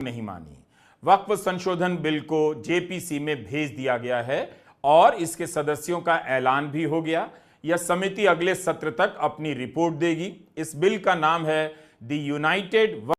नहीं मानी। वक्फ संशोधन बिल को जेपीसी में भेज दिया गया है और इसके सदस्यों का ऐलान भी हो गया। यह समिति अगले सत्र तक अपनी रिपोर्ट देगी। इस बिल का नाम है द यूनाइटेड।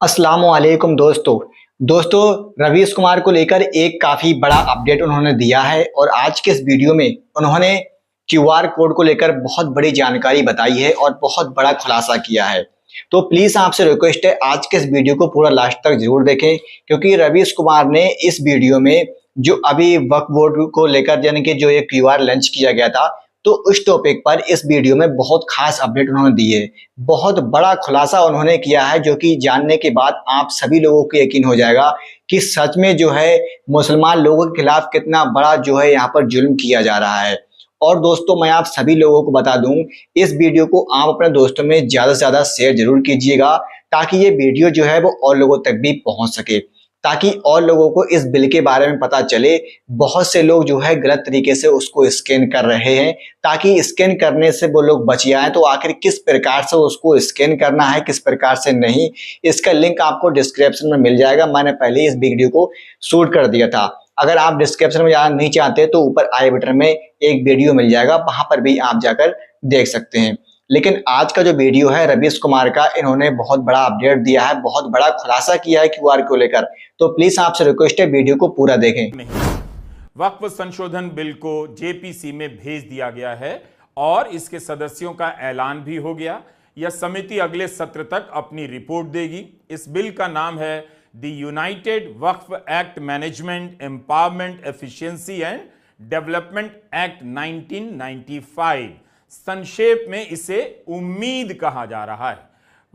अस्सलामुअलैकुम दोस्तों रवीश कुमार को लेकर एक काफी बड़ा अपडेट उन्होंने दिया है और आज के इस वीडियो में उन्होंने क्यूआर कोड को लेकर बहुत बड़ी जानकारी बताई है और बहुत बड़ा खुलासा किया है। तो प्लीज आपसे रिक्वेस्ट है आज के इस वीडियो को पूरा लास्ट तक जरूर देखें, क्योंकि रवीश कुमार ने इस वीडियो में जो अभी वक्फ बोर्ड को लेकर यानी कि जो ये क्यूआर लॉन्च किया गया था, तो उस टॉपिक पर इस वीडियो में बहुत खास अपडेट उन्होंने दी है। बहुत बड़ा खुलासा उन्होंने किया है जो कि जानने के बाद आप सभी लोगों को यकीन हो जाएगा कि सच में जो है मुसलमान लोगों के खिलाफ कितना बड़ा जो है यहाँ पर जुल्म किया जा रहा है। और दोस्तों मैं आप सभी लोगों को बता दूं, इस वीडियो को आप अपने दोस्तों में ज्यादा से ज्यादा शेयर जरूर कीजिएगा ताकि ये वीडियो जो है वो और लोगों तक भी पहुंच सके, ताकि और लोगों को इस बिल के बारे में पता चले। बहुत से लोग जो है गलत तरीके से उसको स्कैन कर रहे हैं, ताकि स्कैन करने से वो लोग बच जाएं। तो आखिर किस प्रकार से उसको स्कैन करना है, किस प्रकार से नहीं, इसका लिंक आपको डिस्क्रिप्शन में मिल जाएगा। मैंने पहले ही इस वीडियो को शूट कर दिया था। अगर आप डिस्क्रिप्शन में जाना नहीं चाहते तो ऊपर आई बटन में एक वीडियो मिल जाएगा, वहां पर भी आप जाकर देख सकते हैं। लेकिन आज का जो वीडियो है रवीश कुमार का, इन्होंने बहुत बड़ा अपडेट दिया है, बहुत बड़ा खुलासा किया है क्यूआर को लेकर। तो प्लीज आपसे रिक्वेस्ट है वीडियो को पूरा देखें। वक्फ संशोधन बिल को जेपीसी में भेज दिया गया है और इसके सदस्यों का ऐलान भी हो गया। यह समिति अगले सत्र तक अपनी रिपोर्ट देगी। इस बिल का नाम है the United Waqf act management empowerment efficiency and development act 1995। संक्षेप में इसे उम्मीद कहा जा रहा है।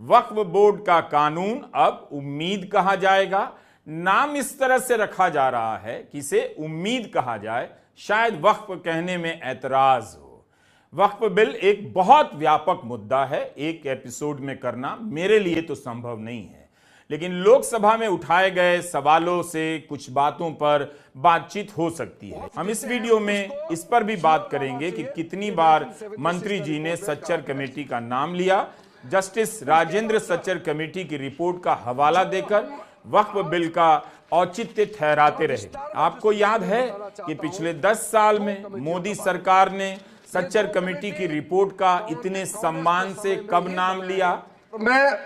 वक्फ बोर्ड का कानून अब उम्मीद कहा जाएगा। नाम इस तरह से रखा जा रहा है कि इसे उम्मीद कहा जाए, शायद वक्फ कहने में ऐतराज हो। वक्फ बिल एक बहुत व्यापक मुद्दा है, एक एपिसोड में करना मेरे लिए तो संभव नहीं है, लेकिन लोकसभा में उठाए गए सवालों से कुछ बातों पर बातचीत हो सकती है। हम इस वीडियो में इस पर भी बात करेंगे कि कितनी बार मंत्री जी ने सच्चर कमेटी का नाम लिया। जस्टिस राजेंद्र सच्चर कमेटी की रिपोर्ट का हवाला देकर वक्फ बिल का औचित्य ठहराते रहे। आपको याद है कि पिछले 10 साल में मोदी सरकार ने सच्चर कमेटी की रिपोर्ट का इतने सम्मान से कब नाम लिया? मैं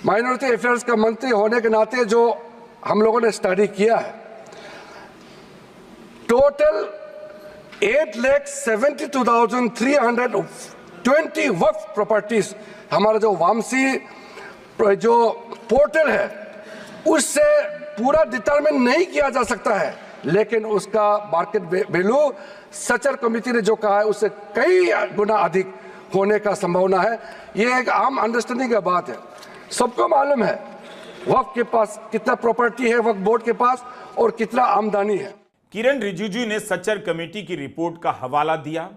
माइनॉरिटी अफेयर्स का मंत्री होने के नाते जो हम लोगों ने स्टडी किया है, टोटल 8,72,320 वक्फ प्रॉपर्टीज हमारा जो वामसी जो पोर्टल है उससे पूरा डिटरमिन नहीं किया जा सकता है, लेकिन उसका मार्केट वैल्यू सच्चर कमेटी ने जो कहा है उससे कई गुना अधिक होने का संभावना है। ये एक आम अंडरस्टैंडिंग की बात है। सबको मालूम है वक्फ के पास कितना प्रॉपर्टी है, वक्फ बोर्ड के पास, और कितना आमदनी है। किरण रिजिजू ने सच्चर कमेटी की रिपोर्ट का हवाला दिया।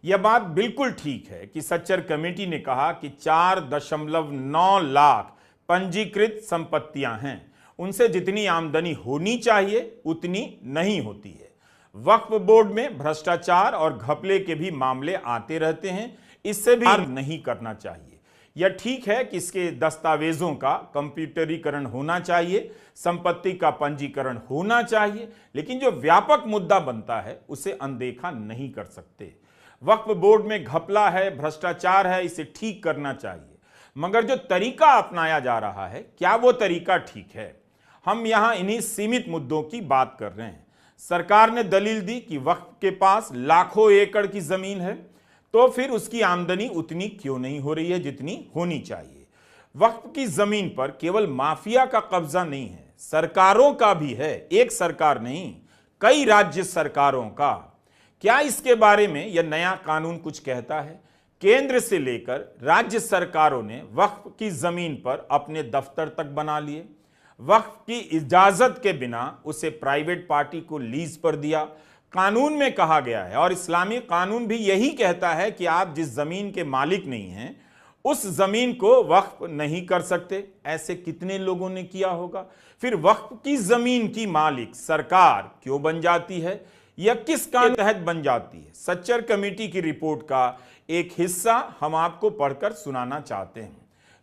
यह बात बिल्कुल ठीक है कि सच्चर कमेटी ने कहा कि 4.9 लाख पंजीकृत संपत्तियां हैं, उनसे जितनी आमदनी होनी चाहिए उतनी नहीं होती है। वक्फ बोर्ड में भ्रष्टाचार और घपले के भी मामले आते रहते हैं, इससे भी नहीं करना चाहिए। यह ठीक है कि इसके दस्तावेजों का कंप्यूटरीकरण होना चाहिए, संपत्ति का पंजीकरण होना चाहिए, लेकिन जो व्यापक मुद्दा बनता है उसे अनदेखा नहीं कर सकते। वक्फ बोर्ड में घपला है, भ्रष्टाचार है, इसे ठीक करना चाहिए, मगर जो तरीका अपनाया जा रहा है क्या वो तरीका ठीक है? हम यहां इन्हीं सीमित मुद्दों की बात कर रहे हैं। सरकार ने दलील दी कि वक्फ के पास लाखों एकड़ की जमीन है, तो फिर उसकी आमदनी उतनी क्यों नहीं हो रही है जितनी होनी चाहिए? वक्फ की जमीन पर केवल माफिया का कब्जा नहीं है, सरकारों का भी है। एक सरकार नहीं, कई राज्य सरकारों का। क्या इसके बारे में यह नया कानून कुछ कहता है? केंद्र से लेकर राज्य सरकारों ने वक्फ की जमीन पर अपने दफ्तर तक बना लिए, वक्फ की इजाजत के बिना उसे प्राइवेट पार्टी को लीज पर दिया। कानून में कहा गया है, और इस्लामी कानून भी यही कहता है कि आप जिस जमीन के मालिक नहीं हैं उस जमीन को वक्फ नहीं कर सकते। ऐसे कितने लोगों ने किया होगा? फिर वक्फ की जमीन की मालिक सरकार क्यों बन जाती है? यह किस कानून के तहत बन जाती है? सच्चर कमेटी की रिपोर्ट का एक हिस्सा हम आपको पढ़कर सुनाना चाहते हैं।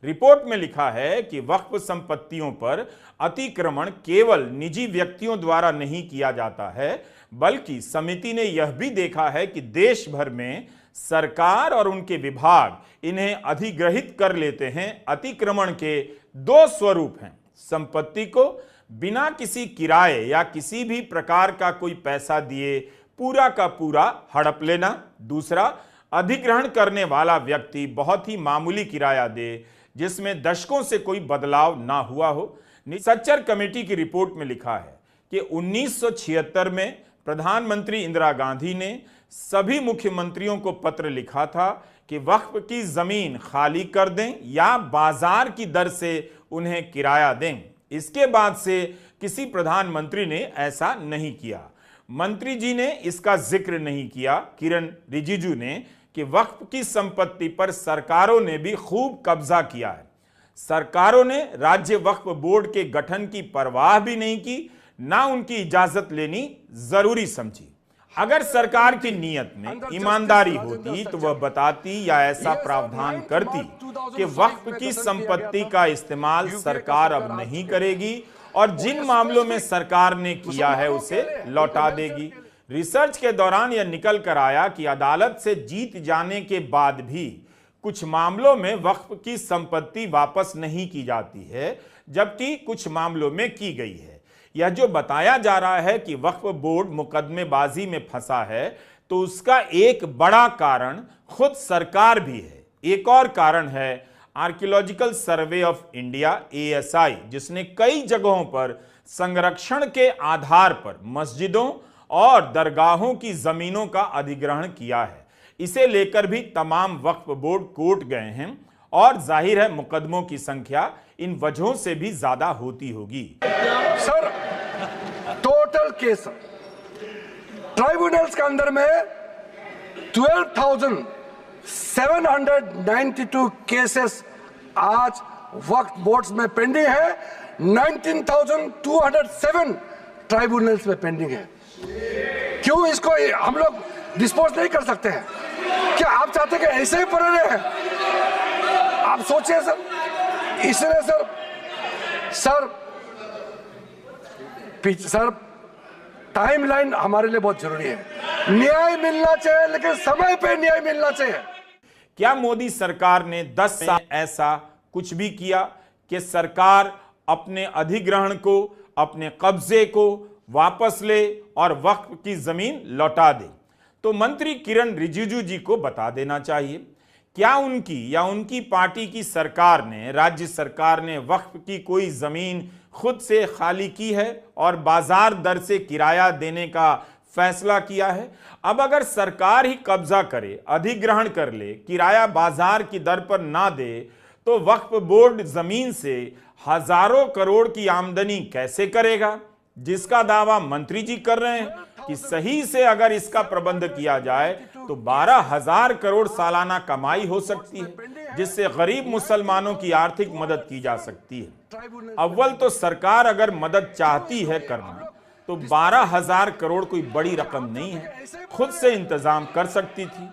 रिपोर्ट में लिखा है कि वक्फ संपत्तियों पर अतिक्रमण केवल निजी व्यक्तियों द्वारा नहीं किया जाता है, बल्कि समिति ने यह भी देखा है कि देश भर में सरकार और उनके विभाग इन्हें अधिग्रहित कर लेते हैं। अतिक्रमण के दो स्वरूप हैं: संपत्ति को बिना किसी किराए या किसी भी प्रकार का कोई पैसा दिए पूरा का पूरा हड़प लेना, दूसरा अधिग्रहण करने वाला व्यक्ति बहुत ही मामूली किराया दे जिसमें दशकों से कोई बदलाव ना हुआ हो। सच्चर कमेटी की रिपोर्ट में लिखा है कि 1976 में प्रधानमंत्री इंदिरा गांधी ने सभी मुख्यमंत्रियों को पत्र लिखा था कि वक्फ की जमीन खाली कर दें या बाजार की दर से उन्हें किराया दें। इसके बाद से किसी प्रधानमंत्री ने ऐसा नहीं किया। मंत्री जी ने इसका जिक्र नहीं किया, किरण रिजिजू ने, कि वक्फ की संपत्ति पर सरकारों ने भी खूब कब्जा किया है। सरकारों ने राज्य वक्फ बोर्ड के गठन की परवाह भी नहीं की, ना उनकी इजाजत लेनी जरूरी समझी। अगर सरकार की नीयत में ईमानदारी होती तो वह बताती या ऐसा प्रावधान करती कि वक्फ की संपत्ति का इस्तेमाल सरकार अब नहीं करेगी और जिन मामलों में सरकार ने किया है उसे लौटा देगी। रिसर्च के दौरान यह निकल कर आया कि अदालत से जीत जाने के बाद भी कुछ मामलों में वक्फ की संपत्ति वापस नहीं की जाती है, जबकि कुछ मामलों में की गई है। यह जो बताया जा रहा है कि वक्फ बोर्ड मुकदमेबाजी में फंसा है, तो उसका एक बड़ा कारण खुद सरकार भी है। एक और कारण है archaeological survey of India ASI, जिसने कई जगहों पर संरक्षण के आधार पर मस्जिदों और दरगाहों की जमीनों का अधिग्रहण किया है। इसे लेकर भी तमाम वक्फ बोर्ड कोर्ट गए हैं और जाहिर है मुकदमों की संख्या इन वजहों से भी ज्यादा होती होगी। सर, टोटल केस ट्राइब्यूनल्स के अंदर में 12,792 केसेस आज वक्फ बोर्ड्स में पेंडिंग है। 19,207 ट्राइब्यूनल्स में पेंडिंग है। क्यों इसको हम लोग डिस्पोज नहीं कर सकते हैं? क्या आप चाहते हैं कि ऐसे ही पड़े रहे? आप सोचिए सर। इसलिए सर टाइमलाइन हमारे लिए बहुत जरूरी है। न्याय मिलना चाहिए, लेकिन समय पे न्याय मिलना चाहिए। क्या मोदी सरकार ने 10 साल ऐसा कुछ भी किया कि सरकार अपने अधिग्रहण को, अपने कब्जे को वापस ले और वक्फ की जमीन लौटा दे? तो मंत्री किरण रिजिजू जी को बता देना चाहिए। क्या उनकी या उनकी पार्टी की सरकार ने, राज्य सरकार ने वक्फ की कोई जमीन खुद से खाली की है और बाजार दर से किराया देने का फैसला किया है? अब अगर सरकार ही कब्जा करे, अधिग्रहण कर ले, किराया बाजार की दर पर ना दे, तो वक्फ बोर्ड जमीन से हजारों करोड़ की आमदनी कैसे करेगा, जिसका दावा मंत्री जी कर रहे हैं कि सही से अगर इसका प्रबंध किया जाए तो 12,000 करोड़ सालाना कमाई हो सकती है, जिससे गरीब मुसलमानों की आर्थिक मदद की जा सकती है। अव्वल तो सरकार अगर मदद चाहती है करना, तो 12,000 करोड़ कोई बड़ी रकम नहीं है, खुद से इंतजाम कर सकती थी।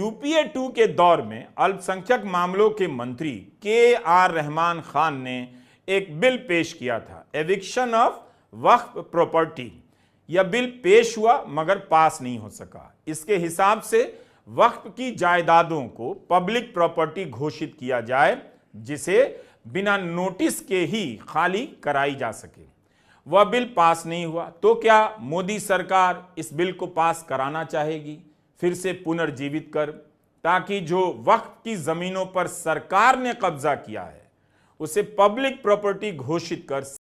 UPA 2 के दौर में अल्पसंख्यक मामलों के मंत्री KR रहमान खान ने एक बिल पेश किया था, एविक्शन ऑफ वक्फ प्रॉपर्टी। यह बिल पेश हुआ मगर पास नहीं हो सका। इसके हिसाब से वक्फ की जायदादों को पब्लिक प्रॉपर्टी घोषित किया जाए, जिसे बिना नोटिस के ही खाली कराई जा सके। वह बिल पास नहीं हुआ। तो क्या मोदी सरकार इस बिल को पास कराना चाहेगी, फिर से पुनर्जीवित कर, ताकि जो वक्फ की जमीनों पर सरकार ने कब्जा किया है उसे पब्लिक प्रॉपर्टी घोषित कर